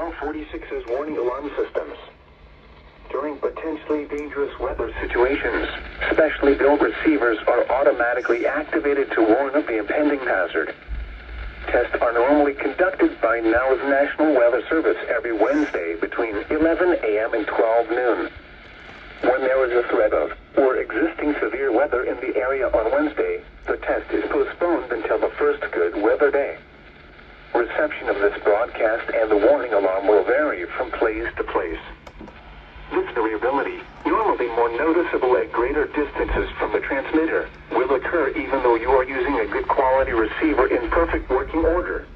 Channel 46's warning alarm systems. During potentially dangerous weather situations, specially built receivers are automatically activated to warn of the impending hazard. Tests are normally conducted by NOW's National Weather Service every Wednesday between 11 a.m. and 12 noon. When there is a threat of or existing severe weather in the area on Wednesday, the test is postponed until the first good weather day. Reception of this broadcast and the warning alarm will vary from place to place. This variability, normally more noticeable at greater distances from the transmitter, will occur even though you are using a good quality receiver in perfect working order.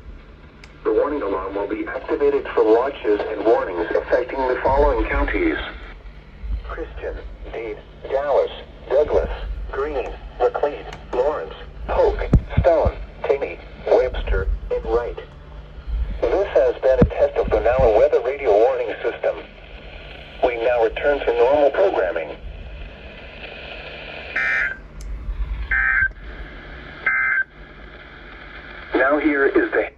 The warning alarm will be activated for launches and warnings affecting the following counties: Christian, Dade, Dallas, Douglas, Greene, McLean, Lawrence, Polk, Stone, Taney, Webster, and Wright. This has been a test of the NOW Weather Radio Warning System. We now return to normal programming. Now here is the